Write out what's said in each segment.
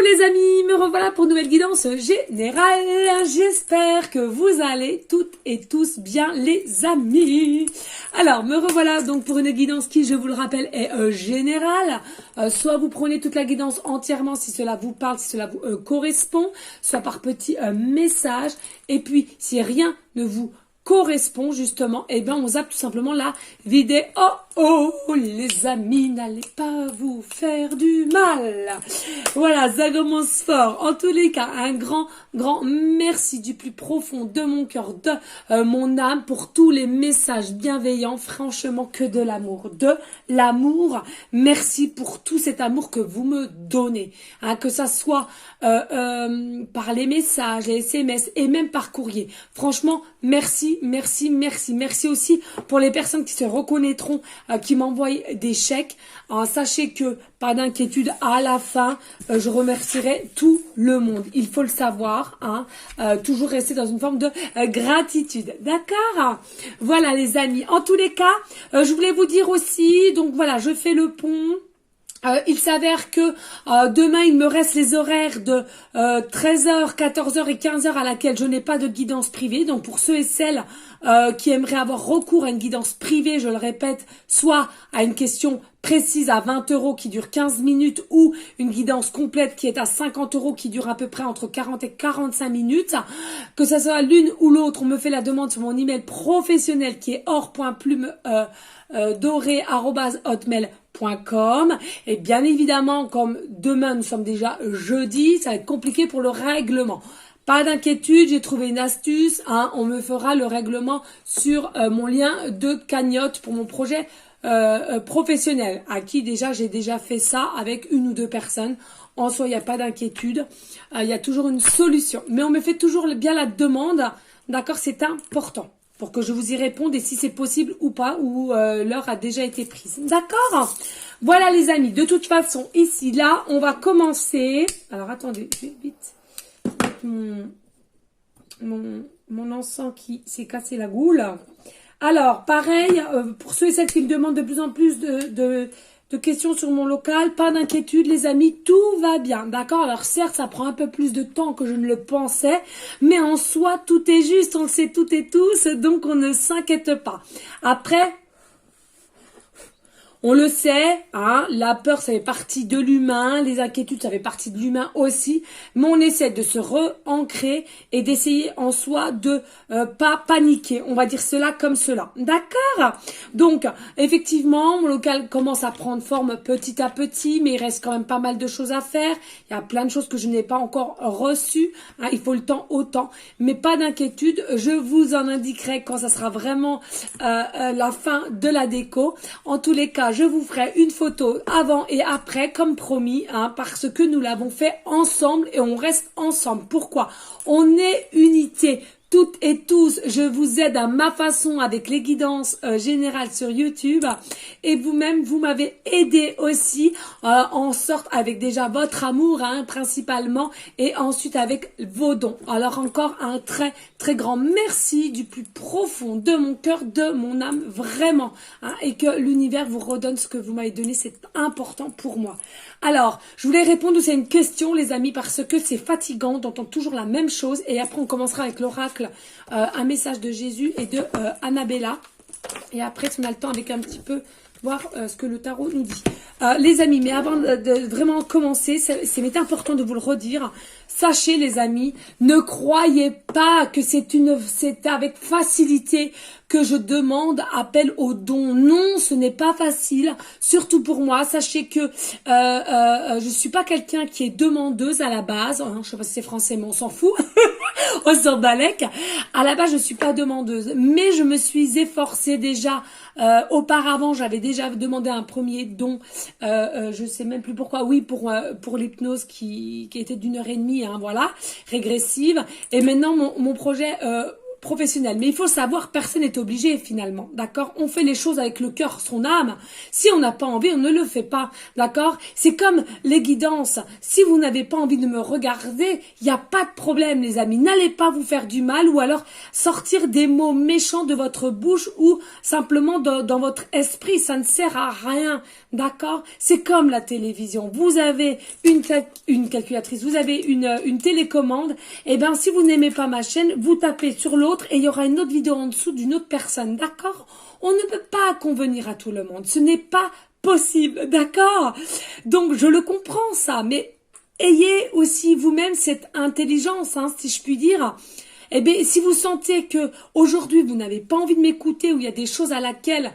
les amis, me revoilà pour une nouvelle guidance générale. J'espère que vous allez toutes et tous bien les amis. Alors, me revoilà donc pour une guidance qui, je vous le rappelle, est générale. Soit vous prenez toute la guidance entièrement si cela vous parle, si cela vous correspond, soit par petits messages. Et puis, si rien ne vous correspond justement, eh bien on zappe tout simplement la vidéo. Oh les amis, n'allez pas vous faire du mal. Voilà, ça commence fort. En tous les cas, un grand merci du plus profond de mon cœur, de mon âme, pour tous les messages bienveillants. Franchement, que de l'amour, merci pour tout cet amour que vous me donnez, hein, que ça soit par les messages, les SMS et même par courrier. Franchement, merci aussi pour les personnes qui se reconnaîtront, qui m'envoient des chèques. Sachez que, pas d'inquiétude, à la fin, je remercierai tout le monde. Il faut le savoir, hein, toujours rester dans une forme de gratitude. D'accord? Voilà les amis. En tous les cas, je voulais vous dire aussi, donc voilà, je fais le pont. Il s'avère que demain, il me reste les horaires de 13h, 14h et 15h à laquelle je n'ai pas de guidance privée. Donc, pour ceux et celles qui aimeraient avoir recours à une guidance privée, je le répète, soit à une question précise à 20 € qui dure 15 minutes ou une guidance complète qui est à 50 € qui dure à peu près entre 40 et 45 minutes. Que ce soit l'une ou l'autre, on me fait la demande sur mon email professionnel qui est or.plume doré@hotmail.com. Et bien évidemment, comme demain nous sommes déjà jeudi, ça va être compliqué pour le règlement. Pas d'inquiétude, j'ai trouvé une astuce, hein, on me fera le règlement sur mon lien de cagnotte pour mon projet professionnel, à qui j'ai déjà fait ça avec une ou deux personnes. En soi, il n'y a pas d'inquiétude, il y a toujours une solution. Mais on me fait toujours bien la demande, d'accord, c'est important, pour que je vous y réponde et si c'est possible ou pas, ou l'heure a déjà été prise. D'accord? Voilà les amis, de toute façon, ici, là, on va commencer. Alors attendez, vite. Mon encens qui s'est cassé la goule. Alors, pareil, pour ceux et celles qui me demandent de plus en plus de questions sur mon local, pas d'inquiétude les amis, tout va bien, d'accord? Alors certes, ça prend un peu plus de temps que je ne le pensais, mais en soi, tout est juste, on le sait toutes et tous, donc on ne s'inquiète pas. Après, on le sait, hein, la peur, ça fait partie de l'humain, les inquiétudes, ça fait partie de l'humain aussi, mais on essaie de se re-ancrer et d'essayer en soi de pas paniquer, on va dire cela comme cela, d'accord? Donc, effectivement, mon local commence à prendre forme petit à petit, mais il reste quand même pas mal de choses à faire, il y a plein de choses que je n'ai pas encore reçues, hein, il faut le temps au temps, mais pas d'inquiétude, je vous en indiquerai quand ça sera vraiment la fin de la déco. En tous les cas, je vous ferai une photo avant et après, comme promis, hein, parce que nous l'avons fait ensemble et on reste ensemble. Pourquoi? On est unité. Toutes et tous, je vous aide à ma façon avec les guidances générales sur YouTube et vous-même, vous m'avez aidé aussi en sorte avec déjà votre amour, hein, principalement, et ensuite avec vos dons. Alors encore un très grand merci du plus profond de mon cœur, de mon âme, vraiment, hein, et que l'univers vous redonne ce que vous m'avez donné, c'est important pour moi. Alors, je voulais répondre aussi à une question les amis parce que c'est fatigant d'entendre toujours la même chose et après on commencera avec l'oracle, un message de Jésus et de Annabella et après si on a le temps avec un petit peu voir ce que le tarot nous dit. Les amis, mais avant de vraiment commencer, c'est important de vous le redire. Sachez les amis, ne croyez pas que c'est avec facilité que je demande appel aux dons. Non, ce n'est pas facile, surtout pour moi. Sachez que je suis pas quelqu'un qui est demandeuse à la base. Je sais pas si c'est français, mais on s'en fout. On s'en balèque. À la base, je suis pas demandeuse, mais je me suis efforcée déjà. Auparavant, j'avais déjà demandé un premier don. Je sais même plus pourquoi. Oui, pour l'hypnose qui était d'1h30, hein, voilà, régressive. Et maintenant, mon projet professionnel. Mais il faut savoir, personne n'est obligé finalement, d'accord? On fait les choses avec le cœur, son âme. Si on n'a pas envie, on ne le fait pas, d'accord? C'est comme les guidances. Si vous n'avez pas envie de me regarder, il n'y a pas de problème les amis. N'allez pas vous faire du mal ou alors sortir des mots méchants de votre bouche ou simplement dans votre esprit. Ça ne sert à rien, D'accord? C'est comme la télévision. Vous avez une calculatrice, vous avez une télécommande. Et bien, si vous n'aimez pas ma chaîne, vous tapez sur l'autre et il y aura une autre vidéo en dessous d'une autre personne. D'accord? On ne peut pas convenir à tout le monde. Ce n'est pas possible. D'accord? Donc, je le comprends, ça. Mais ayez aussi vous-même cette intelligence, hein, si je puis dire. Eh bien, si vous sentez que aujourd'hui vous n'avez pas envie de m'écouter ou il y a des choses à laquelle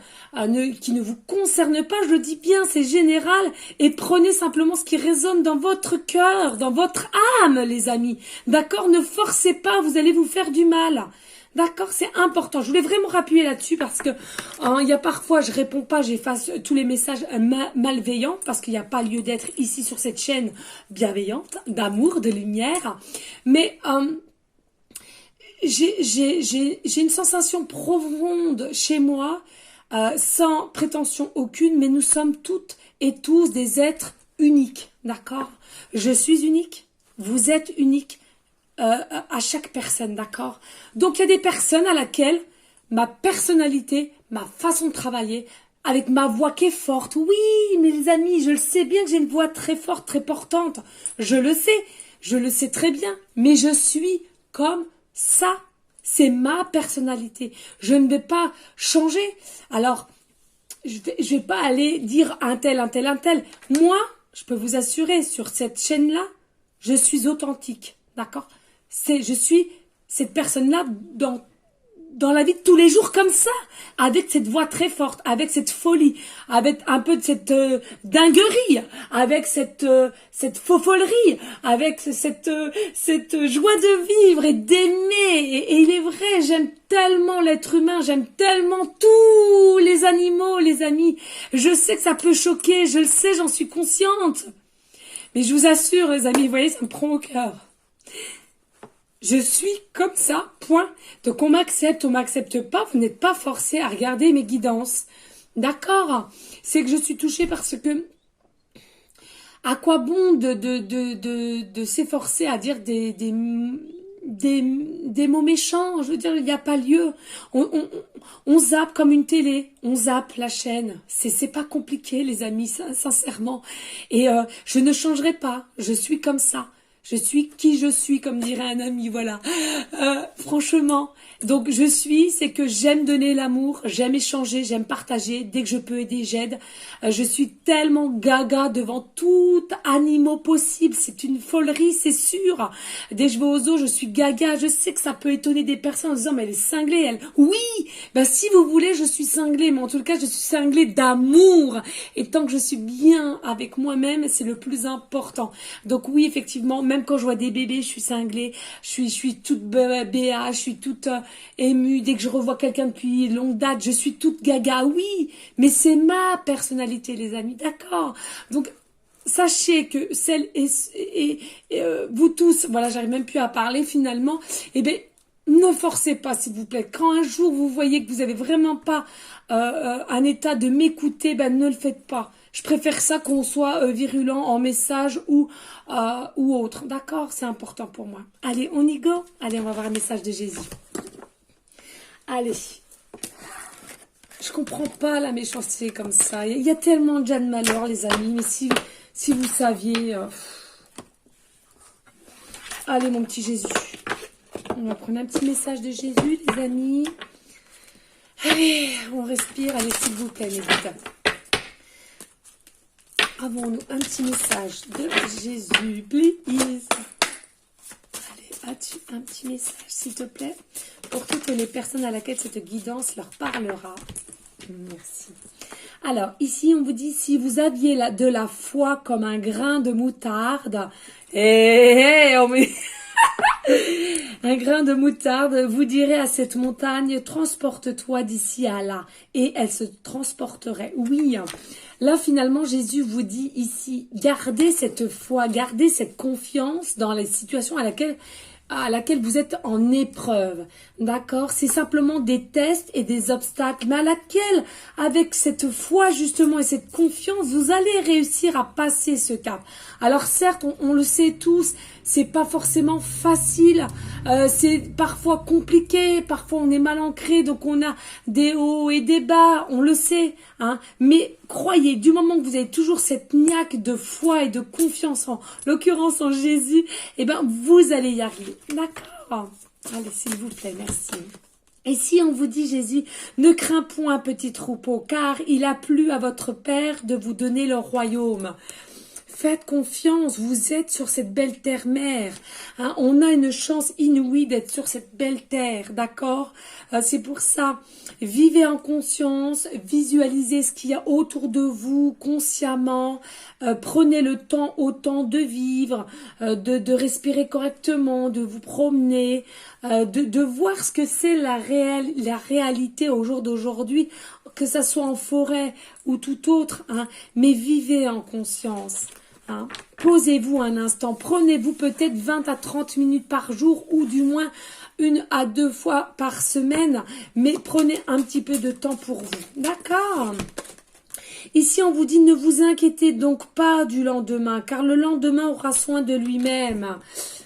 qui ne vous concernent pas, je le dis bien, c'est général, et prenez simplement ce qui résonne dans votre cœur, dans votre âme, les amis. D'accord? Ne forcez pas, vous allez vous faire du mal. D'accord, c'est important. Je voulais vraiment rappuyer là-dessus parce que il y a parfois, je réponds pas, j'efface tous les messages malveillants parce qu'il n'y a pas lieu d'être ici sur cette chaîne bienveillante, d'amour, de lumière. Mais j'ai une sensation profonde chez moi, sans prétention aucune, mais nous sommes toutes et tous des êtres uniques, d'accord? Je suis unique, vous êtes unique, à chaque personne, d'accord? Donc il y a des personnes à laquelle ma personnalité, ma façon de travailler, avec ma voix qui est forte, oui, mes amis, je le sais bien que j'ai une voix très forte, très portante, je le sais très bien, mais je suis comme ça, c'est ma personnalité. Je ne vais pas changer. Alors, je vais pas aller dire un tel. Moi, je peux vous assurer, sur cette chaîne-là, je suis authentique. D'accord? Je suis cette personne-là dans la vie de tous les jours comme ça, avec cette voix très forte, avec cette folie, avec un peu de cette dinguerie, avec cette fofollerie, avec cette joie de vivre et d'aimer. Et il est vrai, j'aime tellement l'être humain, j'aime tellement tous les animaux, les amis. Je sais que ça peut choquer, je le sais, j'en suis consciente. Mais je vous assure, les amis, vous voyez, ça me prend au cœur. Je suis comme ça, point. Donc on m'accepte pas, vous n'êtes pas forcé à regarder mes guidances. D'accord? C'est que je suis touchée parce que à quoi bon de s'efforcer à dire des mots méchants? Je veux dire, il n'y a pas lieu. On zappe comme une télé, on zappe la chaîne. C'est pas compliqué, les amis, sincèrement. Et je ne changerai pas, je suis comme ça. Je suis qui je suis, comme dirait un ami, voilà. Franchement, donc c'est que j'aime donner l'amour, j'aime échanger, j'aime partager. Dès que je peux aider, j'aide. Je suis tellement gaga devant tout animaux possible. C'est une folerie, c'est sûr. Dès que je vais aux zoos, je suis gaga. Je sais que ça peut étonner des personnes en disant, mais elle est cinglée, elle. Oui, ben si vous voulez, je suis cinglée. Mais en tout cas, je suis cinglée d'amour. Et tant que je suis bien avec moi-même, c'est le plus important. Donc oui, effectivement, même quand je vois des bébés, je suis cinglée, je suis toute béa, je suis toute émue. Dès que je revois quelqu'un depuis longue date, je suis toute gaga, oui, mais c'est ma personnalité, les amis, d'accord? Donc, sachez que vous tous, voilà, j'arrive même plus à parler finalement, eh bien, ne forcez pas, s'il vous plaît. Quand un jour vous voyez que vous avez vraiment pas un état de m'écouter, ben ne le faites pas. Je préfère ça qu'on soit virulent en message ou autre. D'accord? C'est important pour moi. Allez, on y go? Allez, on va voir un message de Jésus. Allez. Je comprends pas la méchanceté comme ça. Il y a tellement déjà de malheur, les amis. Mais si vous saviez... Allez, mon petit Jésus. On va prendre un petit message de Jésus, les amis. Allez, on respire. Allez, s'il vous plaît, mes gars. Avons-nous un petit message de Jésus, please. Allez, as-tu un petit message, s'il te plaît, pour toutes les personnes à laquelle cette guidance leur parlera? Merci. Alors, ici, on vous dit, si vous aviez de la foi comme un grain de moutarde, un grain de moutarde, vous direz à cette montagne, transporte-toi d'ici à là, et elle se transporterait. Oui, là finalement Jésus vous dit ici, gardez cette foi, gardez cette confiance dans les situations à laquelle vous êtes en épreuve, d'accord? C'est simplement des tests et des obstacles, mais à laquelle, avec cette foi justement et cette confiance, vous allez réussir à passer ce cap. Alors certes, on le sait tous, c'est pas forcément facile, c'est parfois compliqué, parfois on est mal ancré, donc on a des hauts et des bas, on le sait, hein. Mais croyez, du moment que vous avez toujours cette niaque de foi et de confiance en l'occurrence en Jésus, eh ben, vous allez y arriver. D'accord? Allez, s'il vous plaît, merci. Et si on vous dit, Jésus, ne crains point, petit troupeau, car il a plu à votre Père de vous donner le royaume. Faites confiance, vous êtes sur cette belle terre-mère. Hein, on a une chance inouïe d'être sur cette belle terre, d'accord? C'est pour ça, vivez en conscience, visualisez ce qu'il y a autour de vous consciemment. Prenez le temps autant de vivre, de respirer correctement, de vous promener, de voir ce que c'est la réalité au jour d'aujourd'hui, que ça soit en forêt ou tout autre, hein, mais vivez en conscience. Hein. Posez-vous un instant, prenez-vous peut-être 20 à 30 minutes par jour ou du moins 1 à 2 fois par semaine, mais prenez un petit peu de temps pour vous. D'accord? Ici, on vous dit ne vous inquiétez donc pas du lendemain, car le lendemain aura soin de lui-même.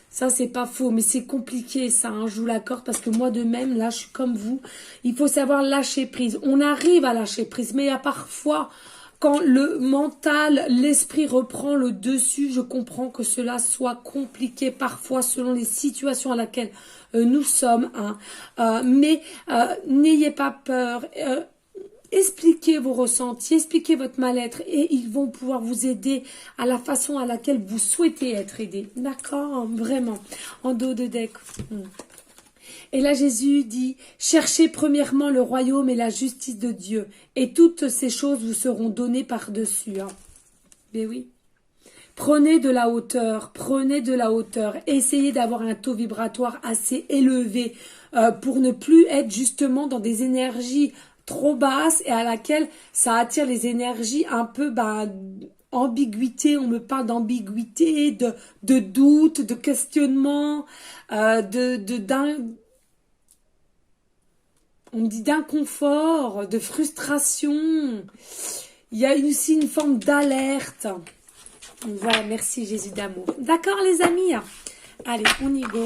Ça, c'est pas faux, mais c'est compliqué, ça, hein, je vous l'accorde, parce que moi de même, là, je suis comme vous. Il faut savoir lâcher prise. On arrive à lâcher prise, mais il y a parfois, quand le mental, l'esprit reprend le dessus, je comprends que cela soit compliqué parfois selon les situations à laquelle nous sommes. Hein. Mais n'ayez pas peur. Expliquez vos ressentis, expliquez votre mal-être et ils vont pouvoir vous aider à la façon à laquelle vous souhaitez être aidé. D'accord? Vraiment. En dos de deck. Et là, Jésus dit, cherchez premièrement le royaume et la justice de Dieu et toutes ces choses vous seront données par-dessus. Hein. Mais oui. Prenez de la hauteur, essayez d'avoir un taux vibratoire assez élevé pour ne plus être justement dans des énergies trop basse et à laquelle ça attire les énergies un peu ambiguïté, on me parle d'ambiguïté, de doute, de questionnement, on me dit d'inconfort, de frustration. Il y a aussi une forme d'alerte. Voilà, merci Jésus d'amour. D'accord les amis? Allez, on y go.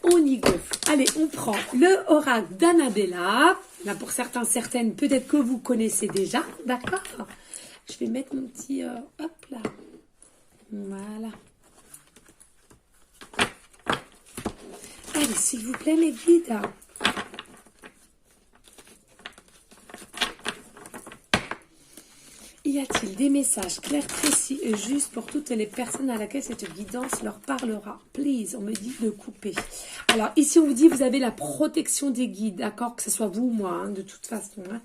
On y go. Allez, on prend le oracle d'Annabella. Là, pour certains, certaines, peut-être que vous connaissez déjà. D'accord? Je vais mettre mon petit... hop là. Voilà. Allez, s'il vous plaît, mes guides. Y a-t-il des messages clairs, précis et justes pour toutes les personnes à laquelle cette guidance leur parlera? Please, on me dit de couper. Alors, ici, on vous dit, vous avez la protection des guides, d'accord? Que ce soit vous ou moi, hein, de toute façon. Hein.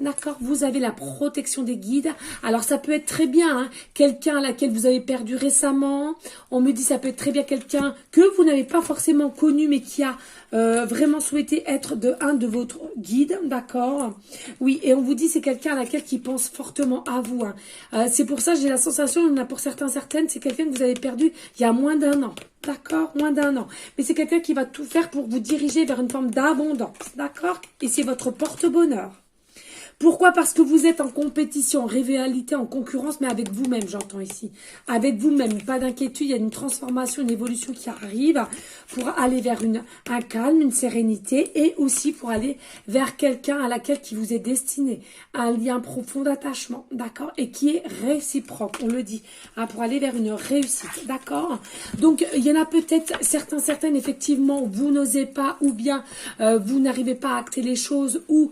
D'accord, vous avez la protection des guides. Alors, ça peut être très bien, hein, quelqu'un à laquelle vous avez perdu récemment. On me dit, ça peut être très bien quelqu'un que vous n'avez pas forcément connu, mais qui a vraiment souhaité être un de votre guide, d'accord? Oui, et on vous dit, c'est quelqu'un à laquelle qui pense fortement à vous. Hein. C'est pour ça, j'ai la sensation, on a pour certains, certaines, c'est quelqu'un que vous avez perdu il y a moins d'1 an. D'accord, moins d'1 an. Mais c'est quelqu'un qui va tout faire pour vous diriger vers une forme d'abondance, d'accord? Et c'est votre porte-bonheur. Pourquoi? Parce que vous êtes en compétition, en rivalité, en concurrence, mais avec vous-même, j'entends ici. Avec vous-même, pas d'inquiétude, il y a une transformation, une évolution qui arrive pour aller vers un calme, une sérénité et aussi pour aller vers quelqu'un à laquelle qui vous est destiné. Un lien profond d'attachement, d'accord? Et qui est réciproque, on le dit, hein, pour aller vers une réussite, d'accord? Donc, il y en a peut-être certaines, effectivement, vous n'osez pas ou bien vous n'arrivez pas à acter les choses ou...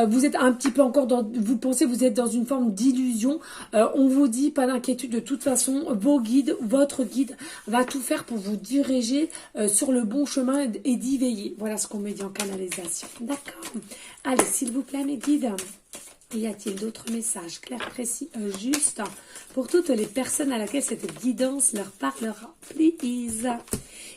vous êtes un petit peu encore vous pensez vous êtes dans une forme d'illusion. On vous dit pas d'inquiétude, de toute façon, vos guides, votre guide va tout faire pour vous diriger sur le bon chemin et d'y veiller. Voilà ce qu'on me dit en canalisation. D'accord. Allez, s'il vous plaît, mes guides. Y a-t-il d'autres messages clairs, précis, justes pour toutes les personnes à laquelle cette guidance leur parlera? Please.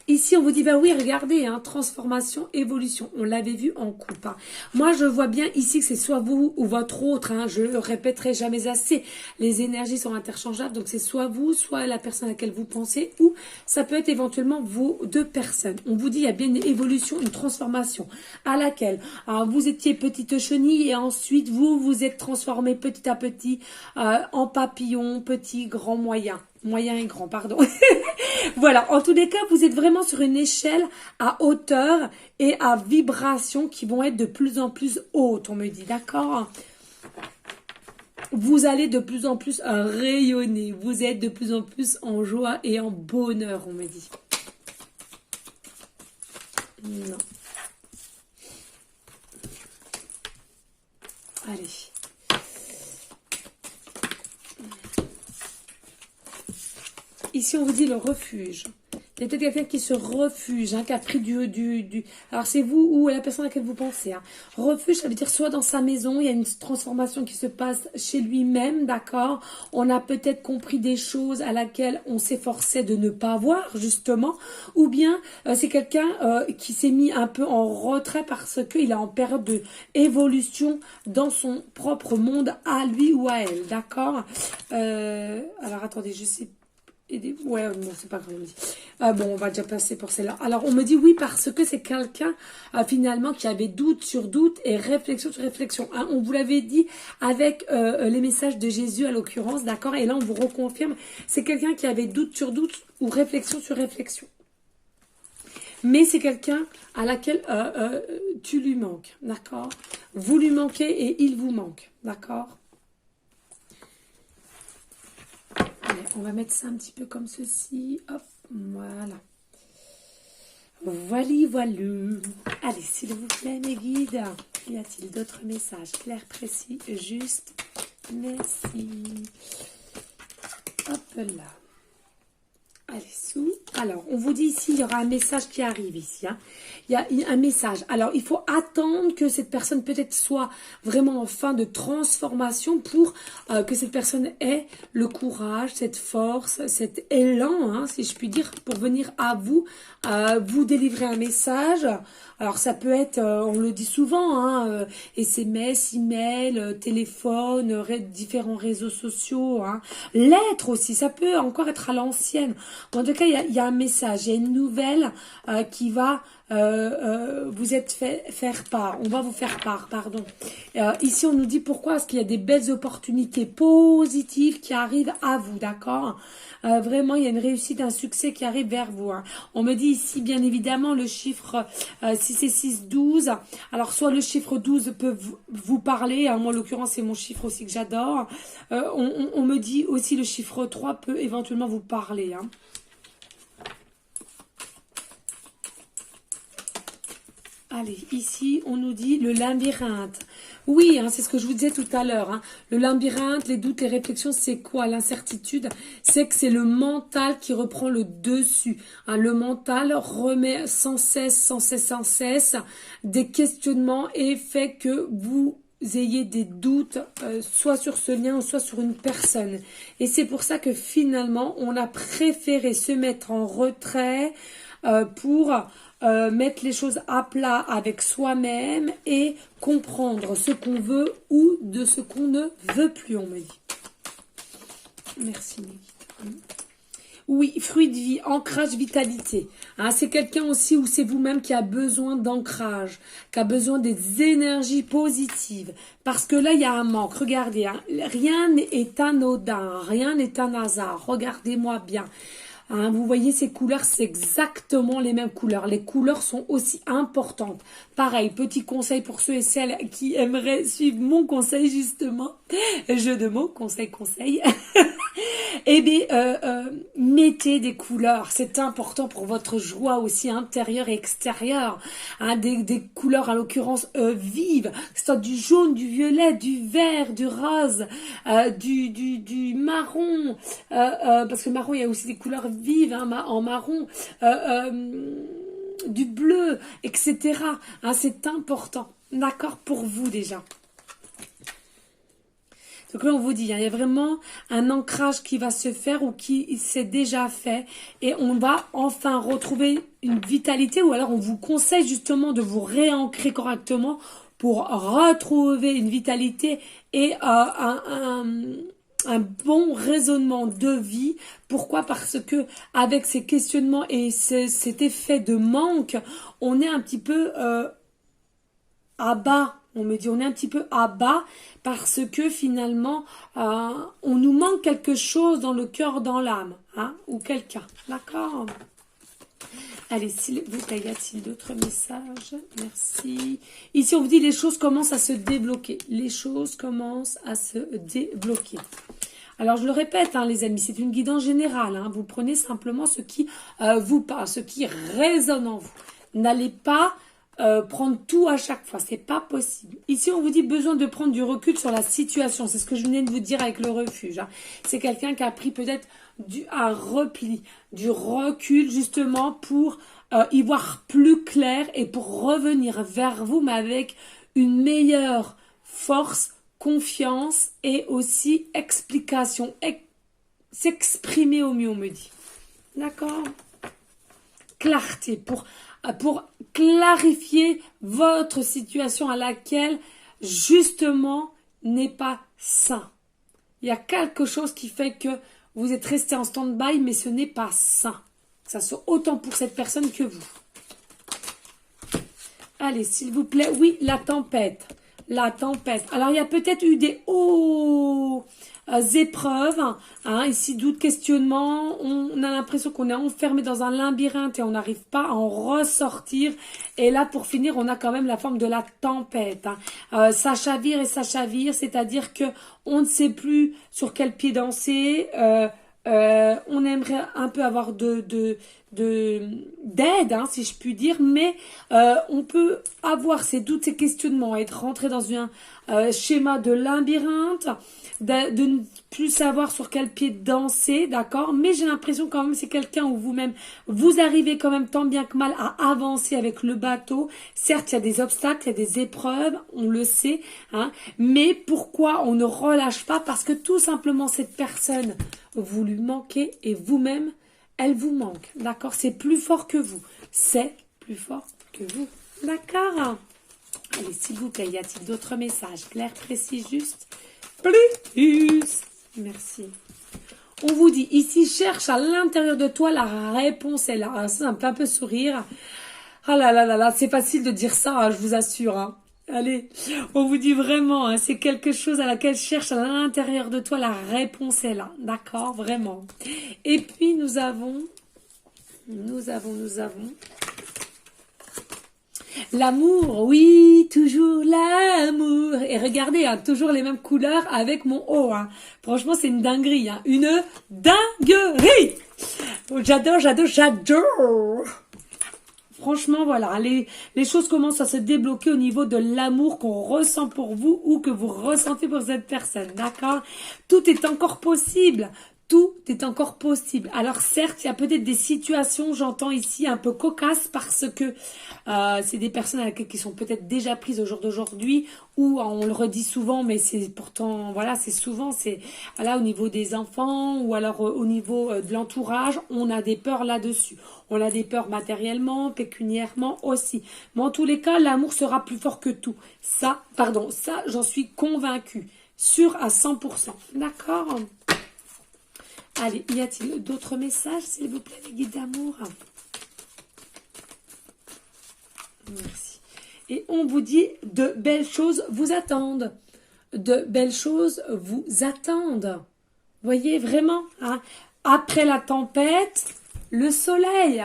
Ici, on vous dit, ben oui, regardez, hein, transformation, évolution. On l'avait vu en coupe. Hein. Moi, je vois bien ici que c'est soit vous ou votre autre. Hein, je le répéterai jamais assez. Les énergies sont interchangeables. Donc, c'est soit vous, soit la personne à laquelle vous pensez. Ou ça peut être éventuellement vos deux personnes. On vous dit, il y a bien une évolution, une transformation à laquelle vous étiez petite chenille et ensuite, vous êtes transformé petit à petit en papillon, petit, grand, moyen. Moyen et grand, pardon. Voilà, en tous les cas, vous êtes vraiment sur une échelle à hauteur et à vibration qui vont être de plus en plus hautes, on me dit, d'accord? Vous allez de plus en plus rayonner, vous êtes de plus en plus en joie et en bonheur, on me dit. Non. Allez. Ici, on vous dit le refuge. Il y a peut-être quelqu'un qui se refuge, qui a pris du... Alors, c'est vous ou la personne à laquelle vous pensez. Refuge, ça veut dire soit dans sa maison, il y a une transformation qui se passe chez lui-même, d'accord? On a peut-être compris des choses à laquelle on s'efforçait de ne pas voir, justement. Ou bien, c'est quelqu'un qui s'est mis un peu en retrait parce qu'il est en période d'évolution dans son propre monde à lui ou à elle, d'accord? Alors, attendez, je sais pas. Ouais, non, c'est pas grave. Bon, on va déjà passer pour celle-là. Alors, on me dit oui parce que c'est quelqu'un, finalement, qui avait doute sur doute et réflexion sur réflexion. Hein. On vous l'avait dit avec les messages de Jésus, à l'occurrence, d'accord? Et là, on vous reconfirme, c'est quelqu'un qui avait doute sur doute ou réflexion sur réflexion. Mais c'est quelqu'un à laquelle tu lui manques, d'accord? Vous lui manquez et il vous manque, d'accord? Allez, on va mettre ça un petit peu comme ceci. Hop, voilà. Voilà. Allez, s'il vous plaît, mes guides. Y a-t-il d'autres messages clairs, précis, justes? Merci. Hop là. Allez, sous. Alors, on vous dit ici, il y aura un message qui arrive ici. Hein. Il y a un message. Alors, il faut attendre que cette personne peut-être soit vraiment en fin de transformation pour que cette personne ait le courage, cette force, cet élan, hein, si je puis dire, pour venir à vous, vous délivrer un message. Alors, ça peut être, on le dit souvent, hein, SMS, email, téléphone, différents réseaux sociaux, hein. Lettres aussi, ça peut encore être à l'ancienne. En tout cas, il y a un message, il y a une nouvelle qui va vous être faire part. On va vous faire part, pardon. Ici, on nous dit pourquoi, parce qu'il y a des belles opportunités positives qui arrivent à vous, d'accord? Vraiment, il y a une réussite, un succès qui arrive vers vous. Hein. On me dit ici, bien évidemment, le chiffre 6 et 6, 12. Alors, soit le chiffre 12 peut vous parler. Hein. Moi, en l'occurrence, c'est mon chiffre aussi que j'adore. On me dit aussi le chiffre 3 peut éventuellement vous parler. Hein. Allez, ici, on nous dit le labyrinthe. Oui, hein, c'est ce que je vous disais tout à l'heure. Hein. Le labyrinthe, les doutes, les réflexions, c'est quoi? L'incertitude, c'est que c'est le mental qui reprend le dessus. Hein. Le mental remet sans cesse des questionnements et fait que vous ayez des doutes, soit sur ce lien, soit sur une personne. Et c'est pour ça que finalement, on a préféré se mettre en retrait pour... mettre les choses à plat avec soi-même et comprendre ce qu'on veut ou de ce qu'on ne veut plus, on me dit. Merci, Mégui. Oui, fruit de vie, ancrage, vitalité. Hein, c'est quelqu'un aussi ou c'est vous-même qui a besoin d'ancrage, qui a besoin des énergies positives. Parce que là, il y a un manque. Regardez, hein, rien n'est anodin, rien n'est un hasard. Regardez-moi bien. Hein, vous voyez ces couleurs, c'est exactement les mêmes couleurs. Les couleurs sont aussi importantes. Pareil, petit conseil pour ceux et celles qui aimeraient suivre mon conseil justement. Jeu de mots, conseil. Eh bien, mettez des couleurs. C'est important pour votre joie aussi intérieure et extérieure. Hein, des couleurs, en l'occurrence, vives. Que ce soit du jaune, du violet, du vert, du rose, du marron. Parce que marron, il y a aussi des couleurs vives hein, en marron. Du bleu, etc. Hein, c'est important. D'accord pour vous déjà. Donc là, on vous dit, hein, il y a vraiment un ancrage qui va se faire ou qui s'est déjà fait. Et on va enfin retrouver une vitalité ou alors on vous conseille justement de vous réancrer correctement pour retrouver une vitalité et un bon raisonnement de vie. Pourquoi? Parce que avec ces questionnements et cet effet de manque, on est un petit peu à bas. On me dit on est un petit peu à bas parce que finalement on nous manque quelque chose dans le cœur, dans l'âme, hein, ou quelqu'un. D'accord? Allez, s'il vous plaît, y a-t-il d'autres messages? Merci. Ici, on vous dit les choses commencent à se débloquer. Les choses commencent à se débloquer. Alors, je le répète, hein, les amis, c'est une guidance générale. Hein. Vous prenez simplement ce qui vous parle, ce qui résonne en vous. N'allez pas prendre tout à chaque fois. C'est pas possible. Ici, on vous dit besoin de prendre du recul sur la situation. C'est ce que je venais de vous dire avec le refuge. Hein. C'est quelqu'un qui a pris peut-être un repli, du recul justement pour y voir plus clair et pour revenir vers vous, mais avec une meilleure force, confiance et aussi explication, s'exprimer au mieux, on me dit. D'accord? Clarté, pour clarifier votre situation à laquelle, justement, n'est pas sain. Il y a quelque chose qui fait que vous êtes resté en stand-by, mais ce n'est pas sain. Ça soit autant pour cette personne que vous. Allez, s'il vous plaît. Oui, la tempête. La tempête. Alors, il y a peut-être eu des épreuves. Hein, ici, doute, questionnement. On a l'impression qu'on est enfermé dans un labyrinthe et on n'arrive pas à en ressortir. Et là, pour finir, on a quand même la forme de la tempête. Hein. Ça chavire et ça chavire. C'est-à-dire que on ne sait plus sur quel pied danser. On aimerait un peu avoir d'aide, hein, si je puis dire, mais on peut avoir ces doutes, ces questionnements, être rentré dans un schéma de labyrinthe, de ne plus savoir sur quel pied danser, d'accord, mais j'ai l'impression quand même c'est quelqu'un où vous-même, vous arrivez quand même tant bien que mal à avancer avec le bateau. Certes, il y a des obstacles, il y a des épreuves, on le sait, hein, mais pourquoi on ne relâche pas? Parce que tout simplement cette personne, vous lui manquez et vous-même, elle vous manque, d'accord? C'est plus fort que vous. C'est plus fort que vous, d'accord? Allez, s'il vous plaît, y a-t-il d'autres messages? Clair, précis, juste? Plus. Merci. On vous dit, ici, cherche à l'intérieur de toi, la réponse est là. Alors, ça me fait un peu sourire. Ah là là là là, c'est facile de dire ça, hein, je vous assure, hein. Allez, on vous dit vraiment, hein, c'est quelque chose à laquelle cherche à l'intérieur de toi, la réponse est là, d'accord, vraiment. Et puis nous avons l'amour, oui, toujours l'amour. Et regardez, hein, toujours les mêmes couleurs avec mon haut, hein. Franchement, c'est une dinguerie, hein, une dinguerie. J'adore, j'adore, j'adore. Franchement, voilà, les choses commencent à se débloquer au niveau de l'amour qu'on ressent pour vous ou que vous ressentez pour cette personne, d'accord? Tout est encore possible. Tout est encore possible. Alors certes, il y a peut-être des situations, j'entends ici, un peu cocasses parce que c'est des personnes avec qui sont peut-être déjà prises au jour d'aujourd'hui ou on le redit souvent, mais c'est pourtant, voilà, c'est souvent, c'est voilà, au niveau des enfants ou alors au niveau de l'entourage, on a des peurs là-dessus. On a des peurs matériellement, pécuniairement aussi. Mais en tous les cas, l'amour sera plus fort que tout. Ça, j'en suis convaincue. Sûre à 100%. D'accord ? Allez, y a-t-il d'autres messages, s'il vous plaît, les guides d'amour? Merci. Et on vous dit, de belles choses vous attendent. De belles choses vous attendent. Voyez, vraiment, hein? Après la tempête, le soleil.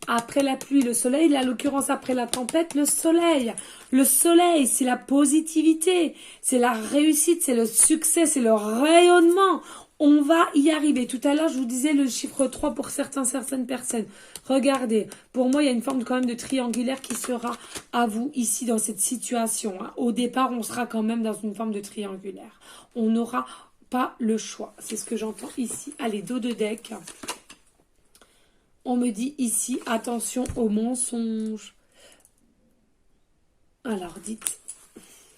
Après la pluie, le soleil. Là, en l'occurrence, après la tempête, le soleil. Le soleil, c'est la positivité. C'est la réussite, c'est le succès, c'est le rayonnement. On va y arriver. Tout à l'heure, je vous disais le chiffre 3 pour certaines personnes. Regardez, pour moi, il y a une forme quand même de triangulaire qui sera à vous ici dans cette situation. Hein. Au départ, on sera quand même dans une forme de triangulaire. On n'aura pas le choix. C'est ce que j'entends ici. Allez, dos de deck. On me dit ici, attention aux mensonges. Alors, dites.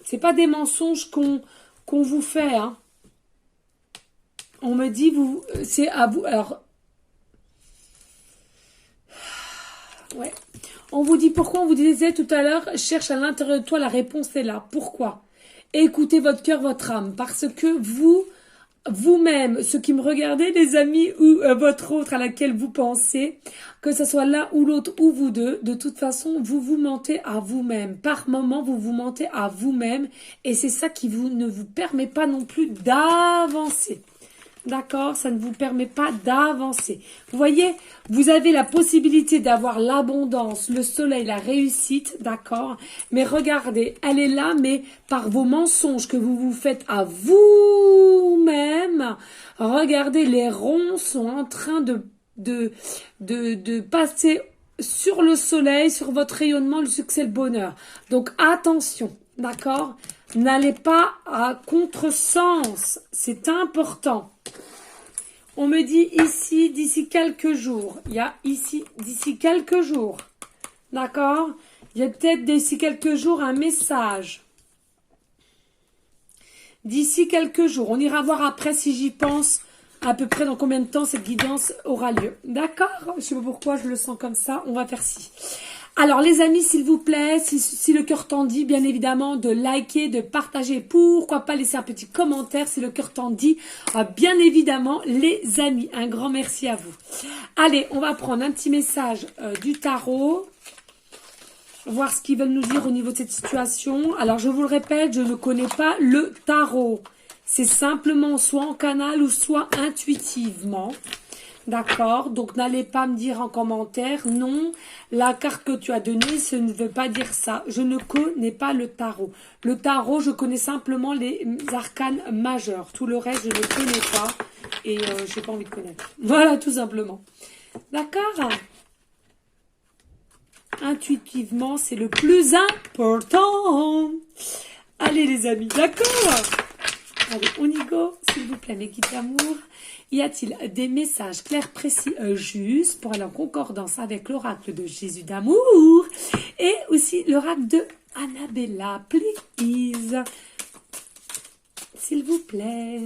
C'est pas des mensonges qu'on vous fait, hein. On me dit, c'est à vous. Alors, ouais. On vous dit pourquoi on vous disait tout à l'heure, cherche à l'intérieur de toi, la réponse est là. Pourquoi? Écoutez votre cœur, votre âme. Parce que vous-même, ceux qui me regardez, les amis ou votre autre à laquelle vous pensez, que ce soit l'un ou l'autre ou vous deux, de toute façon, vous vous mentez à vous-même. Par moment, vous vous mentez à vous-même et c'est ça qui ne vous permet pas non plus d'avancer. D'accord, ça ne vous permet pas d'avancer. Vous voyez, vous avez la possibilité d'avoir l'abondance, le soleil, la réussite, d'accord. Mais regardez, elle est là, mais par vos mensonges que vous vous faites à vous-même, regardez, les ronds sont en train de passer sur le soleil, sur votre rayonnement, le succès, le bonheur. Donc attention, d'accord. N'allez pas à contresens, c'est important. On me dit ici, d'ici quelques jours. Il y a ici, d'ici quelques jours. D'accord? Il y a peut-être d'ici quelques jours un message. D'ici quelques jours. On ira voir après si j'y pense à peu près dans combien de temps cette guidance aura lieu. D'accord? Je ne sais pas pourquoi je le sens comme ça. On va faire ci. Alors les amis, s'il vous plaît, si le cœur t'en dit, bien évidemment, de liker, de partager, pourquoi pas laisser un petit commentaire si le cœur t'en dit. Bien évidemment, les amis, un grand merci à vous. Allez, on va prendre un petit message du tarot, voir ce qu'ils veulent nous dire au niveau de cette situation. Alors je vous le répète, je ne connais pas le tarot. C'est simplement soit en canal ou soit intuitivement. D'accord, donc n'allez pas me dire en commentaire, non, la carte que tu as donnée, ça ne veut pas dire ça. Je ne connais pas le tarot. Le tarot, je connais simplement les arcanes majeurs. Tout le reste, je ne connais pas et je n'ai pas envie de connaître. Voilà, tout simplement. D'accord? Intuitivement, c'est le plus important. Allez les amis, d'accord? Allez, on y go, s'il vous plaît, mes guides d'amour. Y a-t-il des messages clairs, précis, justes pour aller en concordance avec l'oracle de Jésus d'amour et aussi l'oracle de Annabella, please, s'il vous plaît.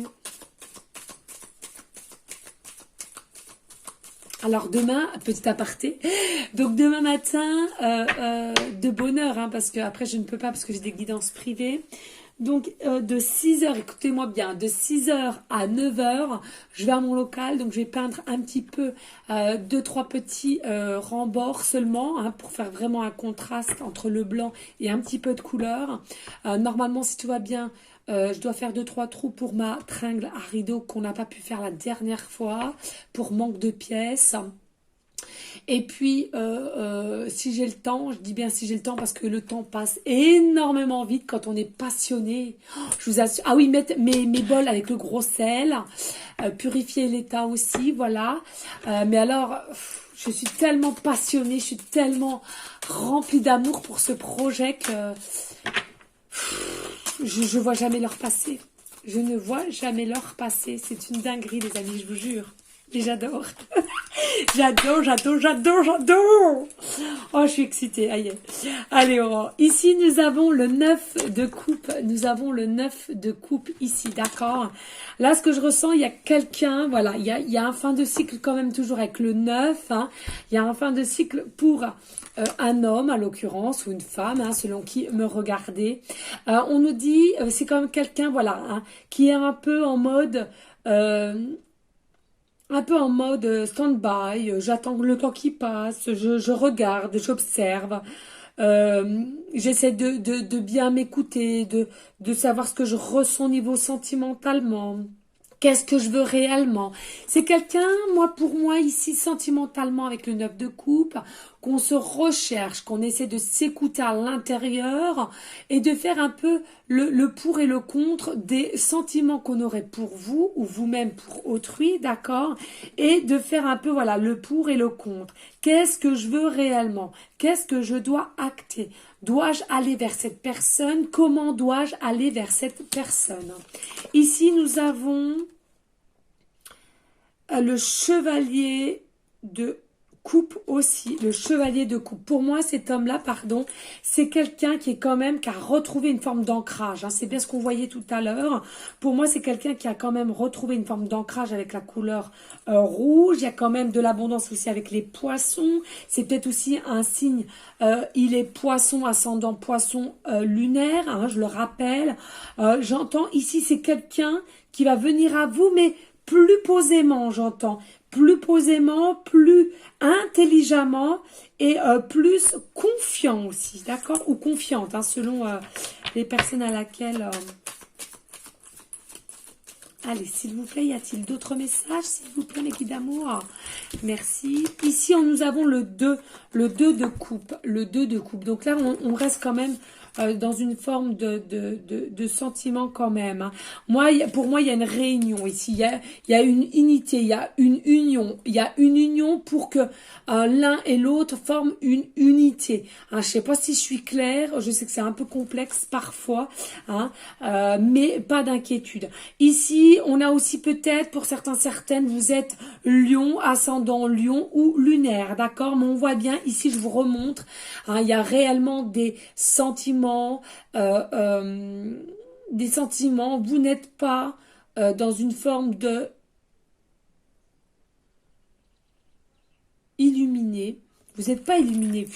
Alors demain, petit aparté, donc demain matin, de bonne heure, hein, parce que après je ne peux pas parce que j'ai des guidances privées. Donc de 6h, écoutez-moi bien, de 6h à 9h, je vais à mon local, donc je vais peindre un petit peu 2-3 petits rembords seulement, hein, pour faire vraiment un contraste entre le blanc et un petit peu de couleur. Normalement, si tout va bien, je dois faire 2-3 trous pour ma tringle à rideau qu'on n'a pas pu faire la dernière fois, pour manque de pièces. Et puis, si j'ai le temps, je dis bien si j'ai le temps parce que le temps passe énormément vite quand on est passionné. Oh, je vous assure. Ah oui, mettre mes bols avec le gros sel, purifier l'état aussi, voilà. Mais alors, je suis tellement passionnée, je suis tellement remplie d'amour pour ce projet que je vois jamais l'heure passer. Je ne vois jamais l'heure passer. C'est une dinguerie, les amis, je vous jure. Et j'adore. J'adore. Oh, je suis excitée. Aïe. Allez, Aurore. Ici, nous avons le 9 de coupe. Nous avons le 9 de coupe ici, d'accord? Là, ce que je ressens, il y a quelqu'un, voilà, il y a un fin de cycle quand même toujours avec le 9. Hein. Il y a un fin de cycle pour un homme, à l'occurrence, ou une femme, hein, selon qui me regardez. On nous dit, c'est quand même quelqu'un, voilà, hein, qui est un peu en mode... stand-by, j'attends le temps qui passe, je regarde, j'observe, j'essaie de bien m'écouter, de savoir ce que je ressens au niveau sentimentalement. Qu'est-ce que je veux réellement? C'est quelqu'un, pour moi, ici, sentimentalement, avec le 9 de coupe, qu'on se recherche, qu'on essaie de s'écouter à l'intérieur et de faire un peu le pour et le contre des sentiments qu'on aurait pour vous ou vous-même pour autrui, d'accord? Et de faire un peu, voilà, le pour et le contre. Qu'est-ce que je veux réellement? Qu'est-ce que je dois acter? Dois-je aller vers cette personne? Comment dois-je aller vers cette personne? Ici, nous avons le chevalier de coupe aussi, le chevalier de coupe. Pour moi, cet homme-là, pardon, c'est quelqu'un qui a retrouvé une forme d'ancrage. Hein. C'est bien ce qu'on voyait tout à l'heure. Pour moi, c'est quelqu'un qui a quand même retrouvé une forme d'ancrage avec la couleur rouge. Il y a quand même de l'abondance aussi avec les poissons. C'est peut-être aussi un signe, il est poisson, ascendant poisson lunaire, hein, je le rappelle. J'entends ici, c'est quelqu'un qui va venir à vous, mais plus posément, j'entends. Plus posément, plus intelligemment et plus confiant aussi, d'accord? Ou confiante, hein, selon les personnes à laquelle... Allez, s'il vous plaît, y a-t-il d'autres messages, s'il vous plaît, mes guides d'amour? Merci. Ici, nous avons le 2 de coupe. Le 2 de coupe. Donc là, on reste quand même dans une forme de sentiment quand même. Hein. Pour moi, il y a une réunion ici. Il y a une unité, il y a une union. Il y a une union pour que l'un et l'autre forment une unité. Hein, je sais pas si je suis claire. Je sais que c'est un peu complexe parfois, hein, mais pas d'inquiétude. Ici, on a aussi peut-être, pour certaines, vous êtes lion, ascendant lion ou lunaire, d'accord? Mais on voit bien, ici, je vous remontre, hein, il y a réellement des sentiments, vous n'êtes pas dans une forme de illuminé, vous n'êtes pas illuminé.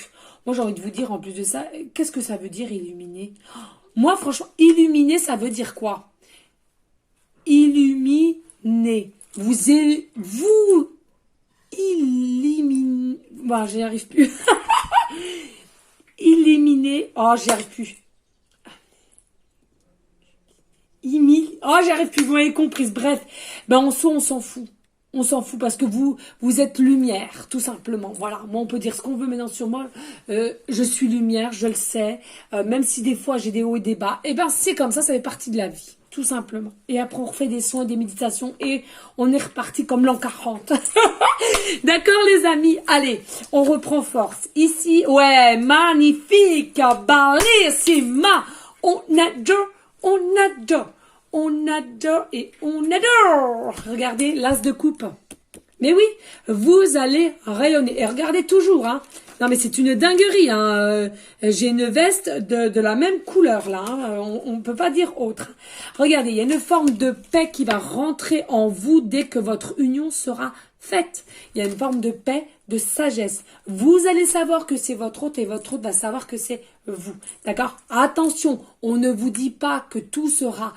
Moi, j'ai envie de vous dire, en plus de ça, qu'est-ce que ça veut dire illuminé? Moi, franchement, illuminé, ça veut dire quoi? Illuminé. Vous illuminez. Bon, j'y arrive plus. Éliminer. Oh, j'y arrive plus. Oh, j'y arrive plus. Vous m'avez comprise. Bref. Ben, en soi, on s'en fout. On s'en fout parce que vous êtes lumière, tout simplement. Voilà. Moi, on peut dire ce qu'on veut maintenant sur moi. Je suis lumière, je le sais. Même si des fois, j'ai des hauts et des bas. Eh ben, c'est comme ça fait partie de la vie. Tout simplement. Et après, on refait des soins, des méditations et on est reparti comme l'an 40. D'accord, les amis? Allez, on reprend force. Ici, ouais, magnifique, bellissima. On adore, on adore, on adore et on adore. Regardez, l'as de coupe. Mais oui, vous allez rayonner. Et regardez toujours, hein. Non, mais c'est une dinguerie, hein. J'ai une veste de la même couleur, là. Hein. On ne peut pas dire autre. Regardez, il y a une forme de paix qui va rentrer en vous dès que votre union sera faite. Il y a une forme de paix, de sagesse. Vous allez savoir que c'est votre hôte et votre hôte va savoir que c'est vous. D'accord? Attention, on ne vous dit pas que tout sera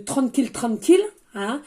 tranquille, hein,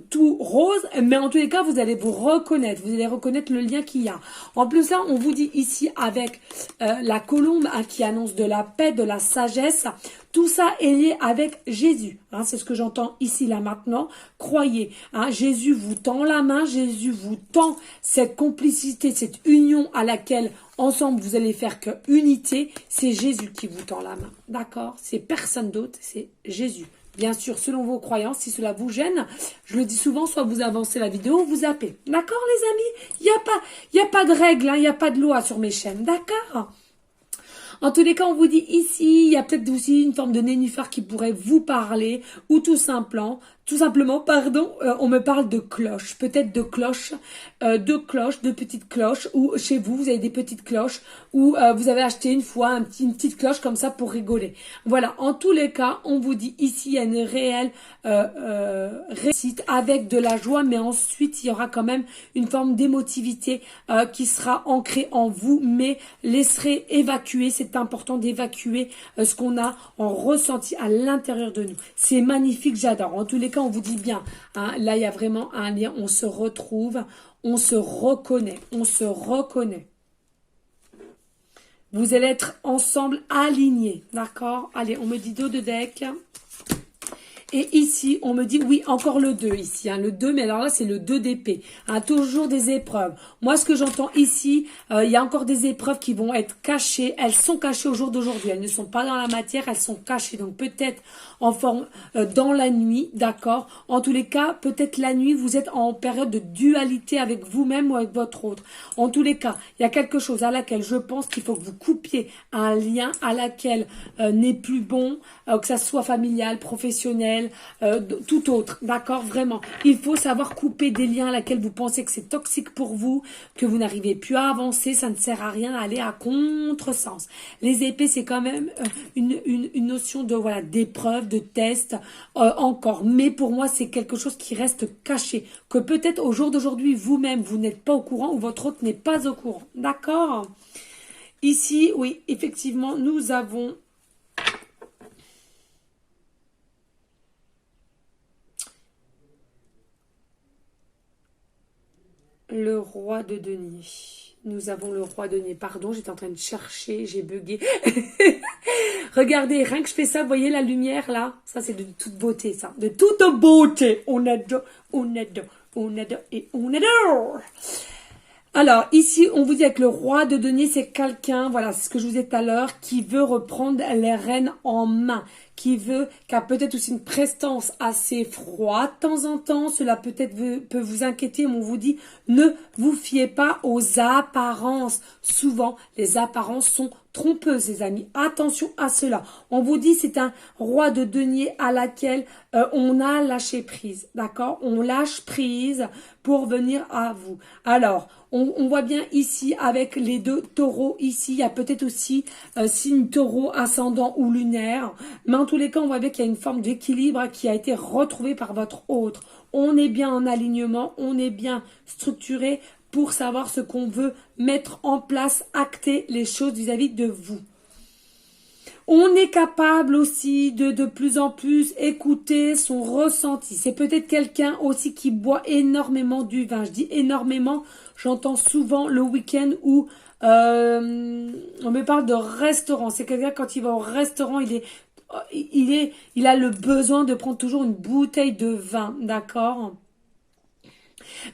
tout rose, mais en tous les cas, vous allez vous reconnaître le lien qu'il y a. En plus, là, on vous dit ici avec la colombe hein, qui annonce de la paix, de la sagesse, tout ça est lié avec Jésus. Hein, c'est ce que j'entends ici, là, maintenant. Croyez, hein, Jésus vous tend la main, Jésus vous tend cette complicité, cette union à laquelle ensemble vous allez faire que unité. C'est Jésus qui vous tend la main. D'accord? C'est personne d'autre, c'est Jésus. Bien sûr, selon vos croyances, si cela vous gêne, je le dis souvent, soit vous avancez la vidéo ou vous zappez. D'accord, les amis? Il n'y a pas de règle, hein, il n'y a pas de loi sur mes chaînes. D'accord? En tous les cas, on vous dit ici, il y a peut-être aussi une forme de nénuphar qui pourrait vous parler, ou tout simplement, on me parle de cloches, peut-être de cloches, de petites cloches, ou chez vous, vous avez des petites cloches, ou vous avez acheté une fois une petite cloche comme ça pour rigoler. Voilà, en tous les cas, on vous dit ici, il y a une réelle réussite avec de la joie, mais ensuite, il y aura quand même une forme d'émotivité qui sera ancrée en vous, mais laisserez évacuer, c'est important d'évacuer ce qu'on a en ressenti à l'intérieur de nous. C'est magnifique, j'adore. En tous les cas, on vous dit bien, hein, là, il y a vraiment un lien, on se retrouve, on se reconnaît, on se reconnaît. Vous allez être ensemble alignés, d'accord? Allez, on me dit dos de deck. Et ici, on me dit, oui, encore le 2 ici, hein, le 2, mais alors là, c'est le 2 d'épée. Hein, toujours des épreuves. Moi, ce que j'entends ici, il y a encore des épreuves qui vont être cachées. Elles sont cachées au jour d'aujourd'hui. Elles ne sont pas dans la matière, elles sont cachées. Donc, peut-être en forme dans la nuit, d'accord? En tous les cas, peut-être la nuit, vous êtes en période de dualité avec vous-même ou avec votre autre. En tous les cas, il y a quelque chose à laquelle je pense qu'il faut que vous coupiez un lien à laquelle n'est plus bon, que ça soit familial, professionnel, tout autre, d'accord, vraiment. Il faut savoir couper des liens à laquelle vous pensez que c'est toxique pour vous, que vous n'arrivez plus à avancer, ça ne sert à rien d'aller à contresens. Les épées, c'est quand même une notion de voilà d'épreuve, de test, encore. Mais pour moi, c'est quelque chose qui reste caché, que peut-être au jour d'aujourd'hui, vous-même, vous n'êtes pas au courant ou votre autre n'est pas au courant, d'accord? Ici, oui, effectivement, nous avons le roi de denier. Nous avons le roi de denier. Pardon, j'étais en train de chercher, j'ai bugué. Regardez, rien que je fais ça, vous voyez la lumière là? Ça, c'est de toute beauté, ça. De toute beauté. On adore, on adore, on adore et on adore. Alors, ici, on vous dit avec le roi de denier, c'est quelqu'un, voilà, c'est ce que je vous ai dit tout à l'heure, qui veut reprendre les rênes en main, qui a peut-être aussi une prestance assez froide de temps en temps. Cela peut-être peut vous inquiéter, mais on vous dit, ne vous fiez pas aux apparences. Souvent, les apparences sont trompeuses, les amis. Attention à cela. On vous dit, c'est un roi de denier à laquelle on a lâché prise, d'accord? On lâche prise pour venir à vous. Alors, on voit bien ici avec les deux taureaux ici, il y a peut-être aussi signe taureau ascendant ou lunaire, mais en tous les cas on voit bien qu'il y a une forme d'équilibre qui a été retrouvée par votre autre. On est bien en alignement, on est bien structuré pour savoir ce qu'on veut mettre en place, acter les choses vis-à-vis de vous. On est capable aussi de plus en plus écouter son ressenti. C'est peut-être quelqu'un aussi qui boit énormément du vin. Je dis énormément, j'entends souvent le week-end où on me parle de restaurant. C'est quelqu'un quand il va au restaurant, il a le besoin de prendre toujours une bouteille de vin, d'accord ?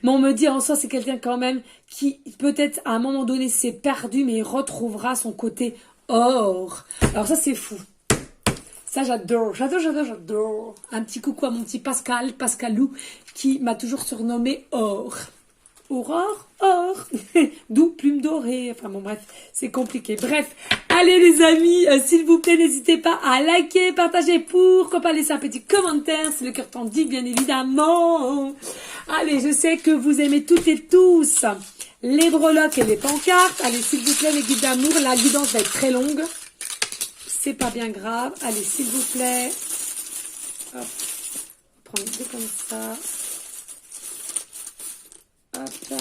Mais on me dit en soi, c'est quelqu'un quand même qui peut-être à un moment donné s'est perdu, mais il retrouvera son côté or. Alors ça c'est fou. Ça j'adore, j'adore. Un petit coucou à mon petit Pascalou, qui m'a toujours surnommé Or. Aurore, or. D'où plume dorée. Enfin bon bref, c'est compliqué. Bref, allez les amis, s'il vous plaît, n'hésitez pas à liker, partager, pourquoi pas laisser un petit commentaire si le cœur t'en dit bien évidemment. Allez, je sais que vous aimez toutes et tous les breloques et les pancartes. Allez, s'il vous plaît, les guides d'amour, la guidance va être très longue. C'est pas bien grave. Allez, s'il vous plaît. Hop. On va prendre deux comme ça. Hop.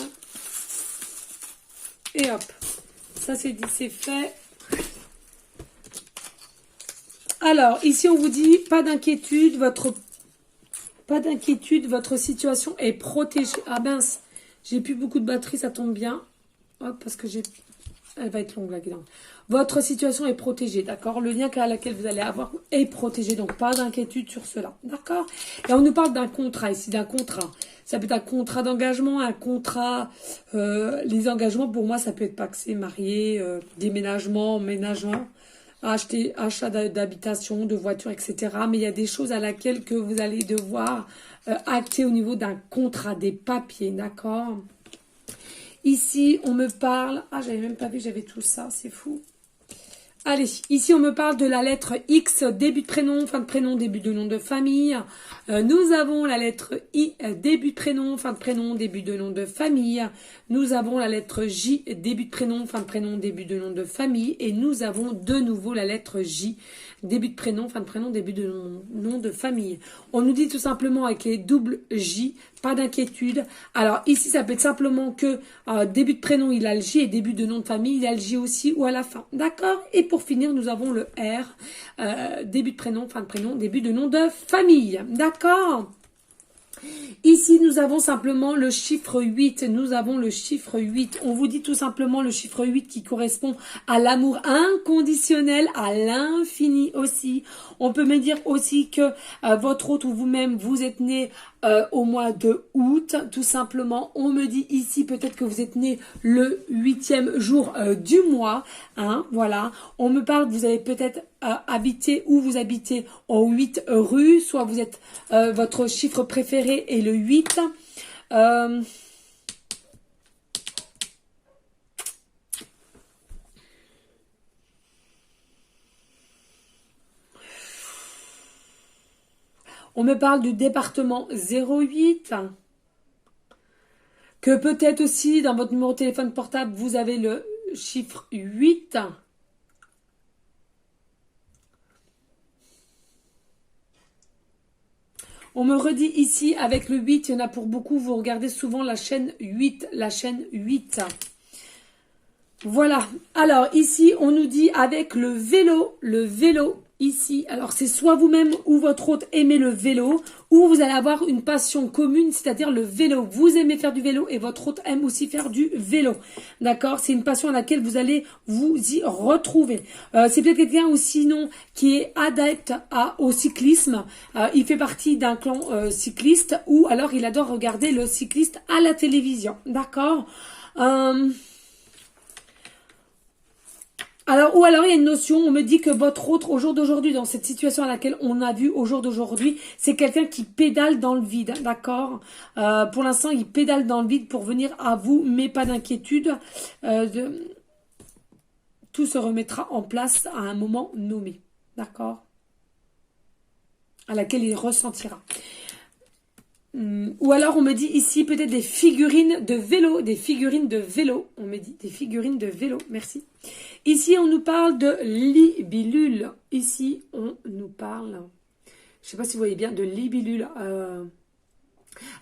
Et hop. Ça, c'est dit, c'est fait. Alors, ici, on vous dit, pas d'inquiétude, votre situation est protégée. Ah mince. J'ai plus beaucoup de batterie, ça tombe bien. Hop, parce que elle va être longue la guidance. Votre situation est protégée, d'accord? Le lien à laquelle vous allez avoir est protégé, donc pas d'inquiétude sur cela, d'accord? Et on nous parle d'un contrat ici, d'un contrat. Ça peut être un contrat d'engagement, un contrat... les engagements, pour moi, ça peut être paxé, marié, déménagement, emménagement, achat d'habitation, de voiture, etc. Mais il y a des choses à laquelle que vous allez devoir acter au niveau d'un contrat, des papiers, d'accord? Ici, on me parle... Ah, j'avais même pas vu que j'avais tout ça, c'est fou. Allez, ici, on me parle de la lettre X, début de prénom, fin de prénom, début de nom de famille. Nous avons la lettre I, début de prénom, fin de prénom, début de nom de famille. Nous avons la lettre J, début de prénom, fin de prénom, début de nom de famille. Et nous avons de nouveau la lettre J, début de prénom, fin de prénom, début de nom de famille. On nous dit tout simplement avec les doubles J, pas d'inquiétude. Alors ici, ça peut être simplement que début de prénom, il a le J et début de nom de famille, il a le J aussi ou à la fin. D'accord? Et pour finir, nous avons le R, début de prénom, fin de prénom, début de nom de famille. D'accord? Ici, nous avons simplement le chiffre 8. Nous avons le chiffre 8. On vous dit tout simplement le chiffre 8 qui correspond à l'amour inconditionnel, à l'infini aussi. On peut me dire aussi que votre hôte ou vous-même, vous êtes né au mois de août. Tout simplement, on me dit ici peut-être que vous êtes né le 8e jour du mois. Hein, voilà. On me parle, vous avez peut-être habité ou vous habitez en 8 rues. Soit vous êtes, votre chiffre préféré est le 8. On me parle du département 08. Que peut-être aussi dans votre numéro de téléphone portable, vous avez le chiffre 8. On me redit ici, avec le 8, il y en a pour beaucoup, vous regardez souvent la chaîne 8, la chaîne 8. Voilà. Alors, ici, on nous dit avec le vélo ici. Alors, c'est soit vous-même ou votre hôte aimez le vélo, ou vous allez avoir une passion commune, c'est-à-dire le vélo. Vous aimez faire du vélo et votre autre aime aussi faire du vélo. D'accord? C'est une passion à laquelle vous allez vous y retrouver. C'est peut-être quelqu'un ou sinon qui est adepte au cyclisme. Il fait partie d'un clan cycliste ou alors il adore regarder le cycliste à la télévision. D'accord? Alors, ou alors il y a une notion, on me dit que votre autre, au jour d'aujourd'hui, dans cette situation à laquelle on a vu au jour d'aujourd'hui, c'est quelqu'un qui pédale dans le vide, d'accord? Pour l'instant, il pédale dans le vide pour venir à vous, mais pas d'inquiétude. Tout se remettra en place à un moment nommé, d'accord? À laquelle il ressentira. Ou alors on me dit ici peut-être des figurines de vélo, on me dit des figurines de vélo, merci. Ici on nous parle de libellule, ici on nous parle, je sais pas si vous voyez bien, de libellule.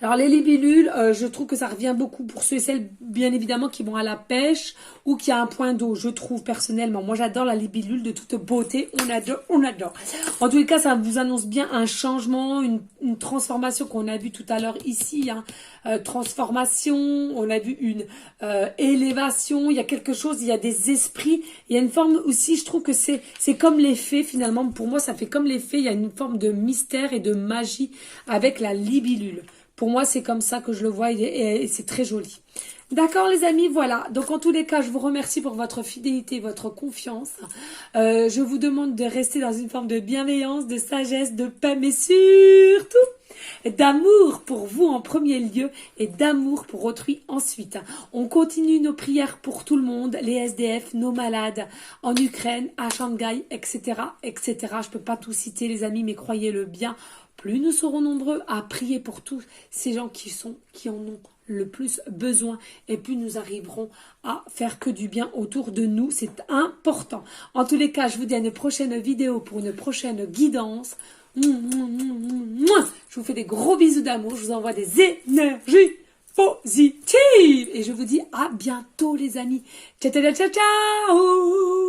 Alors les libellules, je trouve que ça revient beaucoup pour ceux et celles bien évidemment qui vont à la pêche ou qui a un point d'eau, je trouve personnellement. Moi j'adore la libellule de toute beauté, on adore, on adore. En tous les cas ça vous annonce bien un changement, une transformation qu'on a vu tout à l'heure ici, hein. Transformation, on a vu une élévation, il y a quelque chose, il y a des esprits, il y a une forme aussi, je trouve que c'est comme les fées finalement, pour moi ça fait comme les fées, il y a une forme de mystère et de magie avec la libellule. Pour moi, c'est comme ça que je le vois et c'est très joli. D'accord, les amis, voilà. Donc, en tous les cas, je vous remercie pour votre fidélité, votre confiance. Je vous demande de rester dans une forme de bienveillance, de sagesse, de paix, mais surtout d'amour pour vous en premier lieu et d'amour pour autrui ensuite. On continue nos prières pour tout le monde, les SDF, nos malades en Ukraine, à Shanghai, etc., etc. Je peux pas tout citer, les amis, mais croyez-le bien. Plus nous serons nombreux à prier pour tous ces gens qui en ont le plus besoin et plus nous arriverons à faire que du bien autour de nous. C'est important. En tous les cas, je vous dis à une prochaine vidéo pour une prochaine guidance. Je vous fais des gros bisous d'amour. Je vous envoie des énergies positives. Et je vous dis à bientôt les amis. Ciao, ciao, ciao, ciao.